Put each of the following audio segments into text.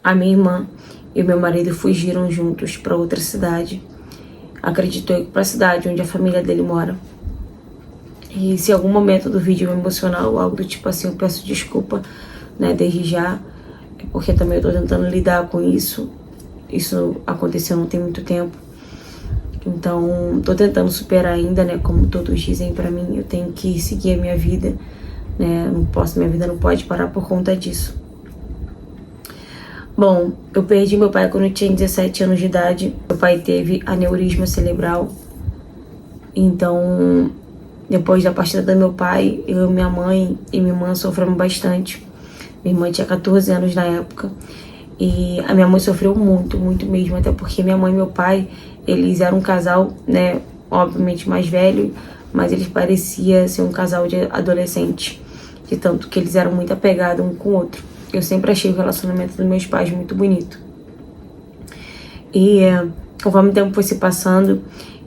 A minha irmã e o meu marido fugiram juntos para outra cidade. Acredito eu que para a cidade onde a família dele mora. E se em algum momento do vídeo me emocionar ou algo do tipo assim, eu peço desculpa, né, desde já. Porque também eu tô tentando lidar com isso. Isso aconteceu não tem muito tempo. Então, tô tentando superar ainda, né, como todos dizem pra mim, eu tenho que seguir a minha vida, né, minha vida não pode parar por conta disso. Bom, eu perdi meu pai quando eu tinha 17 anos de idade. Meu pai teve aneurisma cerebral. Então, depois da partida do meu pai, eu, minha mãe e minha irmã sofremos bastante. Minha irmã tinha 14 anos na época. E a minha mãe sofreu muito, muito mesmo. Até porque minha mãe e meu pai, eles eram um casal, né, obviamente mais velho, mas eles pareciam ser um casal de adolescente. De tanto que eles eram muito apegados um com o outro. Eu sempre achei o relacionamento dos meus pais muito bonito. E conforme o tempo foi se passando,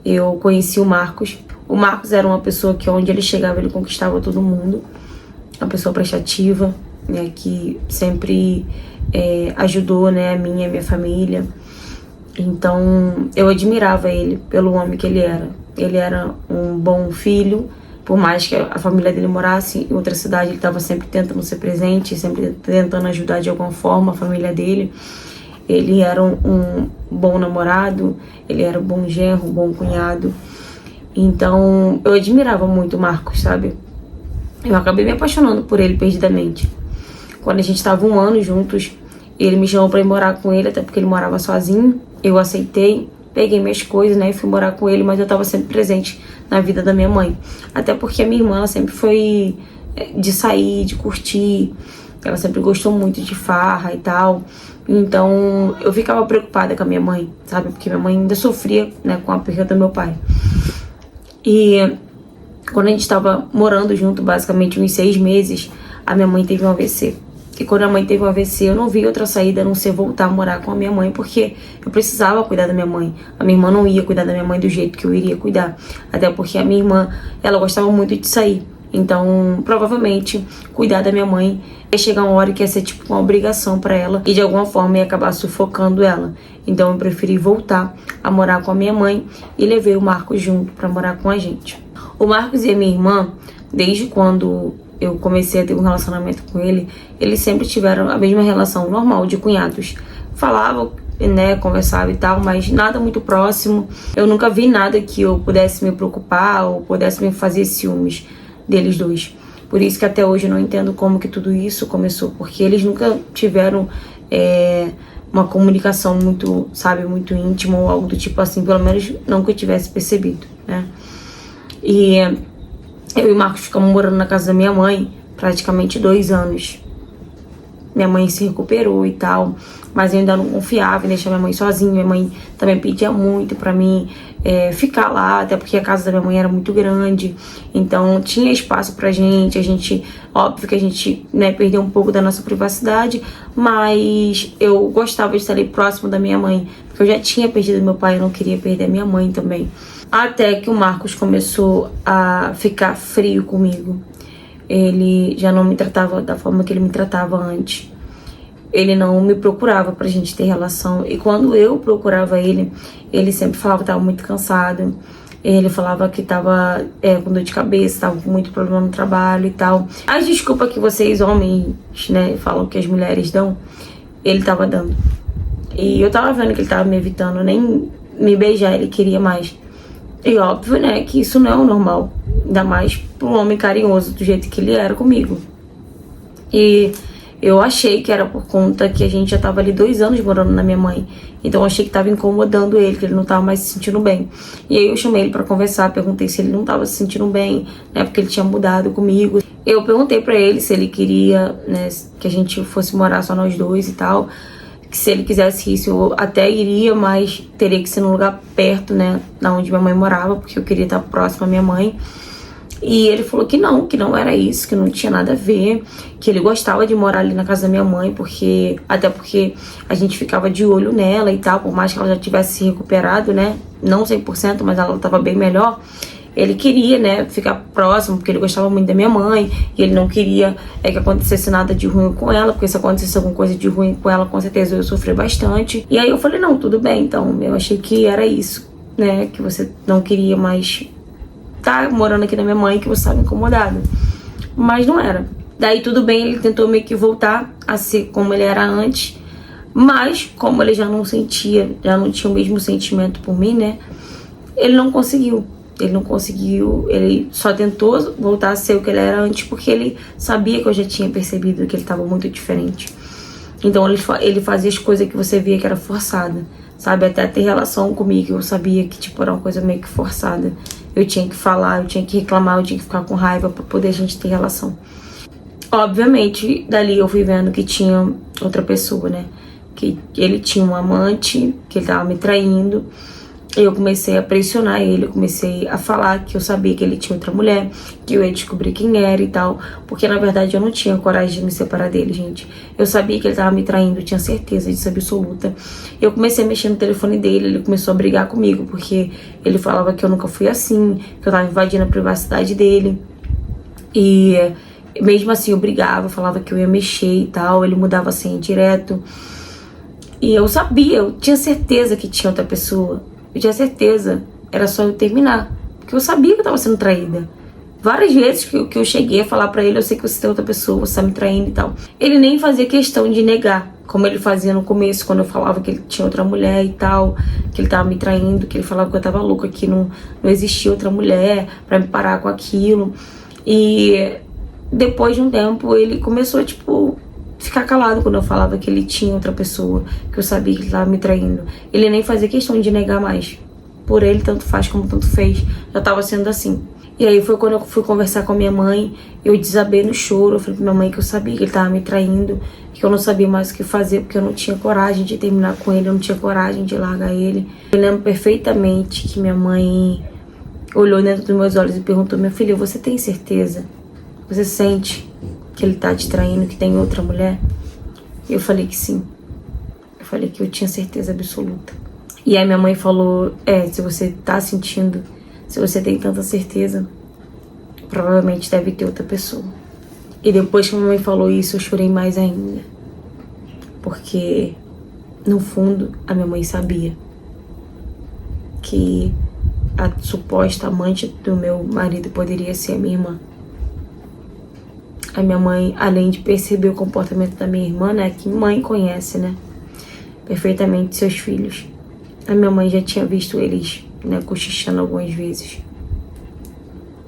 eu conheci o Marcos. O Marcos era uma pessoa que onde ele chegava, ele conquistava todo mundo. Uma pessoa prestativa, né, que sempre ajudou, né, a minha família. Então, eu admirava ele pelo homem que ele era. Ele era um bom filho. Por mais que a família dele morasse em outra cidade, ele estava sempre tentando ser presente, sempre tentando ajudar de alguma forma a família dele. Ele era um bom namorado, ele era um bom genro, um bom cunhado. Então, eu admirava muito o Marcos, sabe? Eu acabei me apaixonando por ele perdidamente. Quando a gente estava 1 ano juntos, ele me chamou para ir morar com ele, até porque ele morava sozinho. Eu aceitei, peguei minhas coisas, né, e fui morar com ele, mas eu estava sempre presente na vida da minha mãe. Até porque a minha irmã, ela sempre foi de sair, de curtir. Ela sempre gostou muito de farra e tal. Então, eu ficava preocupada com a minha mãe, sabe? Porque minha mãe ainda sofria, né, com a perda do meu pai. E quando a gente estava morando junto, basicamente uns 6 meses, a minha mãe teve um AVC. E quando a mãe teve um AVC, eu não vi outra saída a não ser voltar a morar com a minha mãe, porque eu precisava cuidar da minha mãe. A minha irmã não ia cuidar da minha mãe do jeito que eu iria cuidar. Até porque a minha irmã, ela gostava muito de sair. Então, provavelmente, cuidar da minha mãe ia chegar uma hora que ia ser tipo uma obrigação pra ela. E de alguma forma ia acabar sufocando ela. Então, eu preferi voltar a morar com a minha mãe e levei o Marcos junto pra morar com a gente. O Marcos e a minha irmã, desde quando eu comecei a ter um relacionamento com ele, eles sempre tiveram a mesma relação normal de cunhados. Falavam, né, conversavam e tal, mas nada muito próximo. Eu nunca vi nada que eu pudesse me preocupar ou pudesse me fazer ciúmes deles dois. Por isso que até hoje eu não entendo como que tudo isso começou, porque eles nunca tiveram uma comunicação muito, sabe, muito íntima ou algo do tipo assim, pelo menos não que eu tivesse percebido, né? E eu e o Marcos ficamos morando na casa da minha mãe praticamente 2 anos. Minha mãe se recuperou e tal, mas eu ainda não confiava em deixar minha mãe sozinha. Minha mãe também pedia muito pra mim ficar lá, até porque a casa da minha mãe era muito grande, então tinha espaço pra gente. Óbvio que a gente, né, perdeu um pouco da nossa privacidade, mas eu gostava de estar ali próximo da minha mãe, porque eu já tinha perdido meu pai, eu não queria perder a minha mãe também. Até que o Marcos começou a ficar frio comigo. Ele já não me tratava da forma que ele me tratava antes. Ele não me procurava pra gente ter relação. E quando eu procurava ele, ele sempre falava que tava muito cansado. Ele falava que tava com dor de cabeça, tava com muito problema no trabalho e tal. As desculpas que vocês, homens, né, falam que as mulheres dão, ele tava dando. E eu tava vendo que ele tava me evitando, nem me beijar ele queria mais. E óbvio, né, que isso não é o normal. Ainda mais pra um homem carinhoso do jeito que ele era comigo. E eu achei que era por conta que a gente já tava ali 2 anos morando na minha mãe. Então eu achei que tava incomodando ele, que ele não tava mais se sentindo bem. E aí eu chamei ele pra conversar, perguntei se ele não tava se sentindo bem, né, porque ele tinha mudado comigo. Eu perguntei pra ele se ele queria, né, que a gente fosse morar só nós dois e tal. Que se ele quisesse isso, eu até iria, mas teria que ser num lugar perto, né, da onde minha mãe morava, porque eu queria estar próximo à minha mãe. E ele falou que não era isso, que não tinha nada a ver, que ele gostava de morar ali na casa da minha mãe, até porque a gente ficava de olho nela e tal, por mais que ela já tivesse se recuperado, né, não 100%, mas ela estava bem melhor. ele queria, né, ficar próximo, porque ele gostava muito da minha mãe, e ele não queria que acontecesse nada de ruim com ela, porque se acontecesse alguma coisa de ruim com ela, com certeza eu ia sofrer bastante. E aí eu falei, não, tudo bem, então, eu achei que era isso, né, que você não queria mais estar morando aqui na minha mãe, que você estava incomodada. Mas não era. Daí tudo bem, ele tentou meio que voltar a ser como ele era antes, mas como ele já não sentia, já não tinha o mesmo sentimento por mim, né, ele não conseguiu. Ele só tentou voltar a ser o que ele era antes porque ele sabia que eu já tinha percebido que ele estava muito diferente. Então ele fazia as coisas que você via que era forçada, sabe? Até ter relação comigo, eu sabia que tipo era uma coisa meio que forçada. Eu tinha que falar, eu tinha que reclamar, eu tinha que ficar com raiva pra poder a gente ter relação. Obviamente, dali eu fui vendo que tinha outra pessoa, né? Que ele tinha um amante, que ele tava me traindo. Eu comecei a pressionar ele, eu comecei a falar que eu sabia que ele tinha outra mulher, que eu ia descobrir quem era e tal, porque na verdade eu não tinha coragem de me separar dele, gente. Eu sabia que ele tava me traindo, eu tinha certeza disso absoluta. Eu comecei a mexer no telefone dele, ele começou a brigar comigo, porque ele falava que eu nunca fui assim, que eu tava invadindo a privacidade dele. E mesmo assim eu brigava, falava que eu ia mexer e tal, ele mudava a senha direto. E eu sabia, eu tinha certeza que tinha outra pessoa. Eu tinha certeza, era só eu terminar. Porque eu sabia que eu tava sendo traída. Várias vezes que eu cheguei a falar pra ele, eu sei que você tem outra pessoa, você tá me traindo e tal. Ele nem fazia questão de negar, como ele fazia no começo, quando eu falava que ele tinha outra mulher e tal, que ele tava me traindo, que ele falava que eu tava louca, que não existia outra mulher pra me parar com aquilo. E depois de um tempo, ele começou, tipo, ficar calado quando eu falava que ele tinha outra pessoa, que eu sabia que ele tava me traindo. Ele nem fazia questão de negar mais. Por ele, tanto faz como tanto fez. Já tava sendo assim. E aí foi quando eu fui conversar com a minha mãe, eu desabei no choro. Eu falei pra minha mãe que eu sabia que ele tava me traindo, que eu não sabia mais o que fazer, porque eu não tinha coragem de terminar com ele, eu não tinha coragem de largar ele. Eu lembro perfeitamente que minha mãe olhou dentro dos meus olhos e perguntou, minha filha, você tem certeza? Você sente que ele tá te traindo, que tem outra mulher? Eu falei que sim. Eu falei que eu tinha certeza absoluta. E aí minha mãe falou, se você tá sentindo, se você tem tanta certeza, provavelmente deve ter outra pessoa. E depois que a minha mãe falou isso, eu chorei mais ainda. Porque, no fundo, a minha mãe sabia que a suposta amante do meu marido poderia ser a minha irmã. A minha mãe, além de perceber o comportamento da minha irmã, né, que mãe conhece, né, perfeitamente seus filhos. A minha mãe já tinha visto eles, né, cochichando algumas vezes.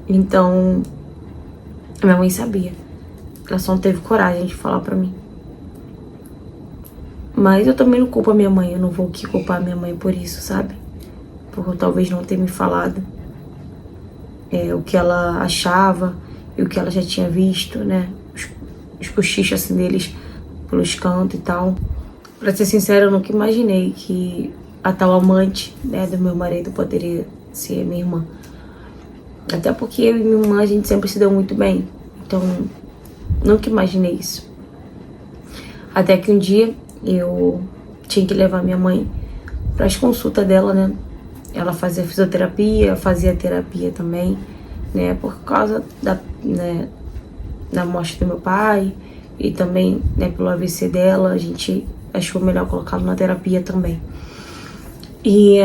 Então, a minha mãe sabia. Ela só não teve coragem de falar pra mim. Mas eu também não culpo a minha mãe, eu não vou aqui culpar a minha mãe por isso, sabe? Por talvez não ter me falado o que ela achava e o que ela já tinha visto, né? Os cochichos assim deles pelos cantos e tal. Pra ser sincera, eu nunca imaginei que a tal amante, né, do meu marido poderia ser minha irmã. Até porque eu e minha irmã, a gente sempre se deu muito bem. Então, nunca imaginei isso. Até que um dia eu tinha que levar minha mãe para as consultas dela, né? Ela fazia fisioterapia, fazia terapia também, né? Por causa da morte do meu pai e também, né, pelo AVC dela, a gente achou melhor colocá-lo na terapia também. E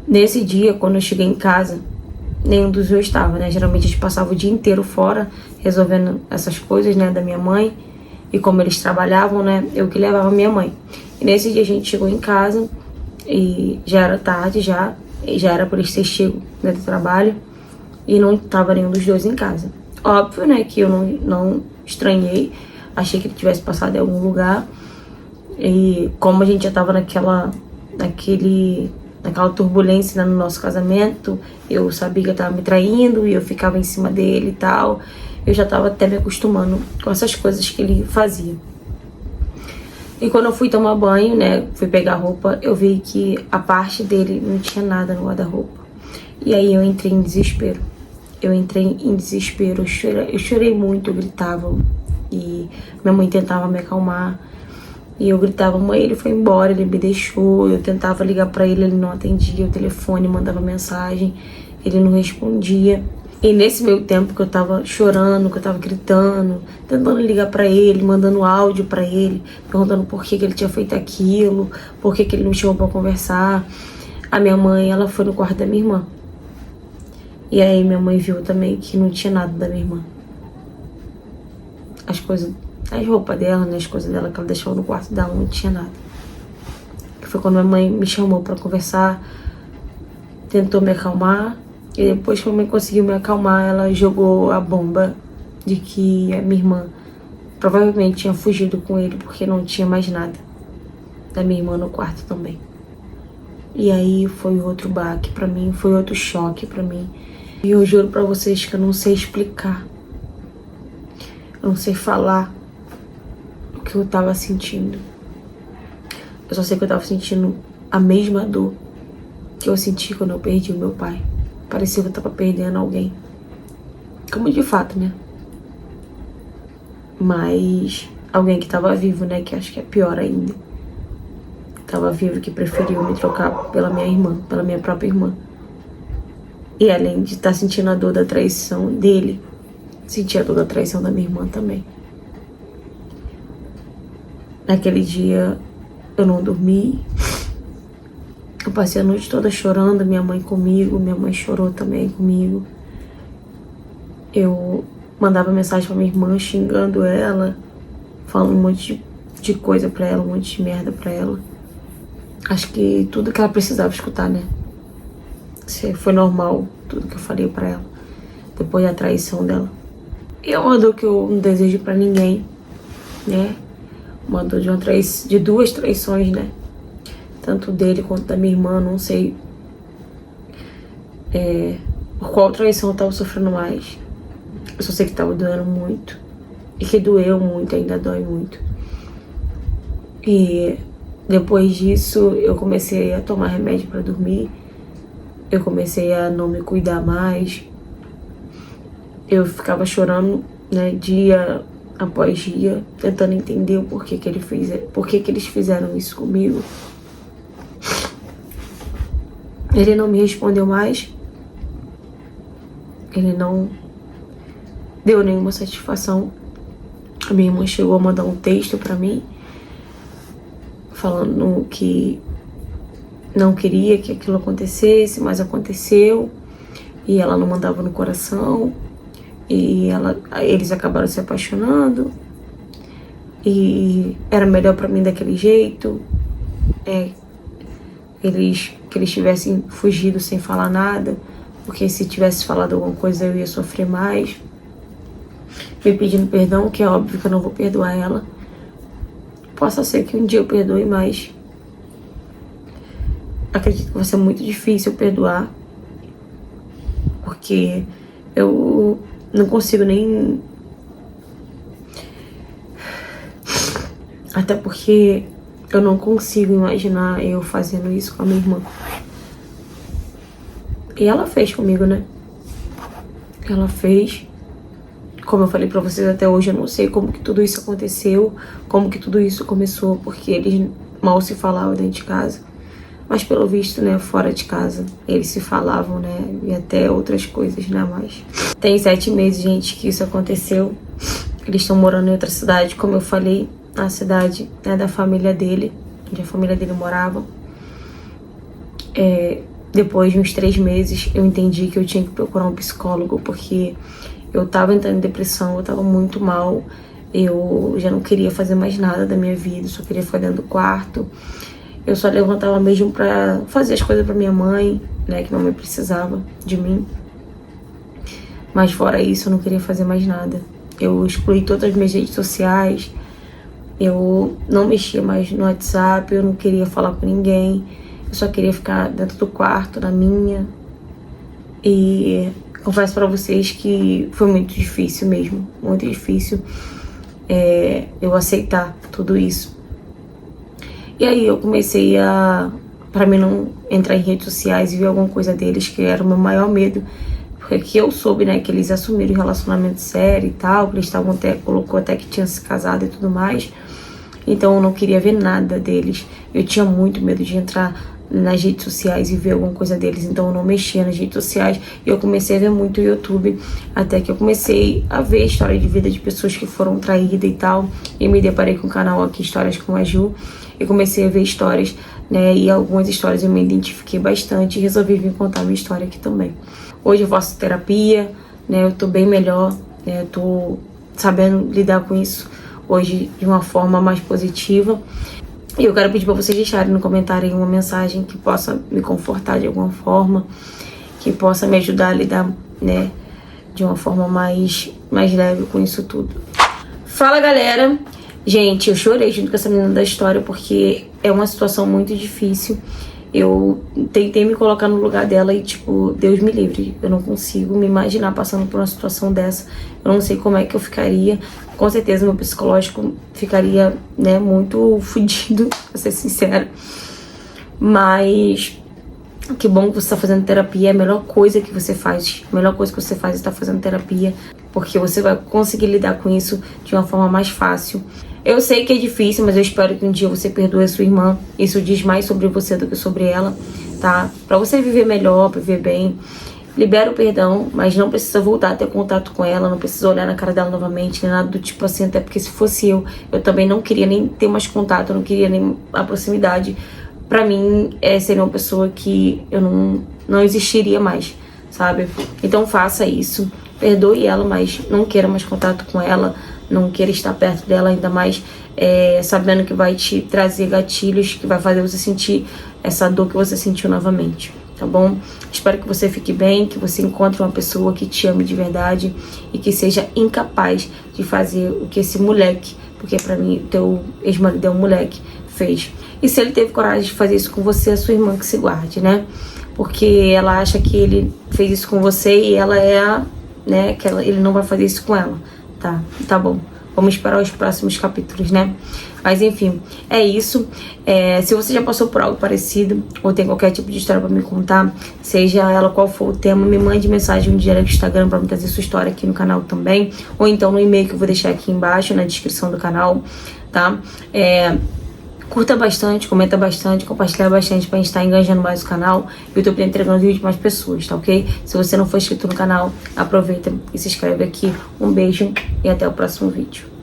nesse dia, quando eu cheguei em casa, nenhum dos dois estava, né? Geralmente a gente passava o dia inteiro fora resolvendo essas coisas, né, da minha mãe. E como eles trabalhavam, né, eu que levava minha mãe. E nesse dia a gente chegou em casa e já era tarde, já era por eles ter chego, né, do trabalho. E não tava nenhum dos dois em casa. Óbvio, né, que eu não estranhei. Achei que ele tivesse passado em algum lugar. E como a gente já tava naquela turbulência, né, no nosso casamento, eu sabia que eu tava me traindo e eu ficava em cima dele e tal. Eu já tava até me acostumando com essas coisas que ele fazia. E quando eu fui tomar banho, né, fui pegar roupa, eu vi que a parte dele não tinha nada no guarda-roupa. E aí eu entrei em desespero. Eu chorei muito, eu gritava. E minha mãe tentava me acalmar. E eu gritava, mãe, ele foi embora, ele me deixou. Eu tentava ligar pra ele, ele não atendia o telefone, mandava mensagem. ele não respondia. E nesse meio tempo que eu tava chorando, que eu tava gritando, tentando ligar pra ele, mandando áudio pra ele, perguntando por que ele tinha feito aquilo, por que ele não me chamou pra conversar, a minha mãe, ela foi no quarto da minha irmã. E aí minha mãe viu também que não tinha nada da minha irmã. As coisas, as roupas dela, né, as coisas dela que ela deixou no quarto dela, não tinha nada. Foi quando minha mãe me chamou pra conversar, tentou me acalmar. E depois que a minha mãe conseguiu me acalmar, ela jogou a bomba de que a minha irmã provavelmente tinha fugido com ele porque não tinha mais nada da minha irmã no quarto também. E aí foi outro baque pra mim, foi outro choque pra mim. E eu juro pra vocês que eu não sei explicar. Eu não sei falar o que eu tava sentindo. Eu só sei que eu tava sentindo a mesma dor que eu senti quando eu perdi o meu pai. Parecia que eu tava perdendo alguém. Como de fato, né? Mas alguém que tava vivo, né? Que acho que é pior ainda. Tava vivo, que preferiu me trocar pela minha irmã, pela minha própria irmã. E além de estar sentindo a dor da traição dele, senti a dor da traição da minha irmã também. Naquele dia eu não dormi. Eu passei a noite toda chorando, minha mãe comigo, minha mãe chorou também comigo. Eu mandava mensagem pra minha irmã xingando ela, falando um monte de coisa pra ela, um monte de merda pra ela. Acho que tudo que ela precisava escutar, né? Foi normal tudo que eu falei pra ela, depois da traição dela. E é uma dor que eu não desejo pra ninguém, né? Uma dor de duas traições, né? Tanto dele quanto da minha irmã, não sei por qual traição eu tava sofrendo mais. Eu só sei que tava doendo muito. E que doeu muito, ainda dói muito. E depois disso, eu comecei a tomar remédio pra dormir. Eu comecei a não me cuidar mais. Eu ficava chorando, né, dia após dia, tentando entender o porquê que eles fizeram isso comigo. Ele não me respondeu mais. Ele não deu nenhuma satisfação. A minha irmã chegou a mandar um texto pra mim, falando que não queria que aquilo acontecesse, mas aconteceu. E ela não mandava no coração. E eles acabaram se apaixonando. E era melhor pra mim daquele jeito. Que eles tivessem fugido sem falar nada, porque se tivesse falado alguma coisa eu ia sofrer mais. Me pedindo perdão, que é óbvio que eu não vou perdoar ela. Possa ser que um dia eu perdoe, mas acredito que vai ser muito difícil perdoar, porque eu não consigo nem... Até porque eu não consigo imaginar eu fazendo isso com a minha irmã. E ela fez comigo, né? Ela fez. Como eu falei pra vocês, até hoje eu não sei como que tudo isso aconteceu, como que tudo isso começou, porque eles mal se falavam dentro de casa. Mas pelo visto, né, fora de casa, eles se falavam, né, e até outras coisas, né, mas... Tem 7 meses, gente, que isso aconteceu. Eles estão morando em outra cidade, como eu falei, na cidade, né, da família dele, onde a família dele morava. Depois de uns 3 meses, eu entendi que eu tinha que procurar um psicólogo, porque eu tava entrando em depressão, eu tava muito mal. Eu já não queria fazer mais nada da minha vida, só queria ficar dentro do quarto. Eu só levantava mesmo pra fazer as coisas pra minha mãe, né, que minha mãe precisava de mim. Mas fora isso, eu não queria fazer mais nada. Eu excluí todas as minhas redes sociais, eu não mexia mais no WhatsApp, eu não queria falar com ninguém. Eu só queria ficar dentro do quarto, na minha. E confesso pra vocês que foi muito difícil mesmo, muito difícil eu aceitar tudo isso. E aí eu comecei pra mim não entrar em redes sociais e ver alguma coisa deles, que era o meu maior medo. Porque aqui eu soube, né, que eles assumiram um relacionamento sério e tal, que eles estavam colocou até que tinham se casado e tudo mais. Então eu não queria ver nada deles. Eu tinha muito medo de entrar nas redes sociais e ver alguma coisa deles, então eu não mexia nas redes sociais e eu comecei a ver muito o YouTube, até que eu comecei a ver história de vida de pessoas que foram traídas e tal, e me deparei com o canal aqui, Histórias com a Ju, e comecei a ver histórias, né, e algumas histórias eu me identifiquei bastante e resolvi vir contar minha história aqui também. Hoje eu faço terapia, né, eu tô bem melhor, né, eu tô sabendo lidar com isso hoje de uma forma mais positiva. E eu quero pedir para vocês deixarem no comentário uma mensagem que possa me confortar de alguma forma, que possa me ajudar a lidar, né, de uma forma mais leve com isso tudo. Fala, galera! Gente, eu chorei junto com essa menina da história porque é uma situação muito difícil. Eu tentei me colocar no lugar dela e, tipo, Deus me livre. Eu não consigo me imaginar passando por uma situação dessa. Eu não sei como é que eu ficaria. Com certeza meu psicológico ficaria, né, muito fodido, pra ser sincera. Mas que bom que você tá fazendo terapia. É a melhor coisa que você faz. A melhor coisa que você faz é estar fazendo terapia. Porque você vai conseguir lidar com isso de uma forma mais fácil. Eu sei que é difícil, mas eu espero que um dia você perdoe a sua irmã. Isso diz mais sobre você do que sobre ela, tá? Pra você viver melhor, pra viver bem. Libera o perdão, mas não precisa voltar a ter contato com ela, não precisa olhar na cara dela novamente, nem nada do tipo assim, até porque se fosse eu também não queria nem ter mais contato, eu não queria nem a proximidade. Pra mim, seria uma pessoa que eu não existiria mais, sabe? Então faça isso, perdoe ela, mas não queira mais contato com ela, não queira estar perto dela, ainda mais sabendo que vai te trazer gatilhos, que vai fazer você sentir essa dor que você sentiu novamente, tá bom? Espero que você fique bem, que você encontre uma pessoa que te ame de verdade e que seja incapaz de fazer o que esse moleque, porque pra mim o teu ex-marido é um moleque, fez. E se ele teve coragem de fazer isso com você, a sua irmã que se guarde, né? Porque ela acha que ele fez isso com você e ela né, que ele não vai fazer isso com ela. Tá bom. Vamos esperar os próximos capítulos, né? Mas enfim, é isso. Se você já passou por algo parecido ou tem qualquer tipo de história pra me contar, seja ela qual for o tema, me mande mensagem no direct do Instagram pra me trazer sua história aqui no canal também. Ou então no e-mail que eu vou deixar aqui embaixo na descrição do canal, tá? Curta bastante, comenta bastante, compartilha bastante pra gente estar engajando mais o canal e eu tô entregando vídeo para mais pessoas, tá ok? Se você não for inscrito no canal, aproveita e se inscreve aqui. Um beijo e até o próximo vídeo.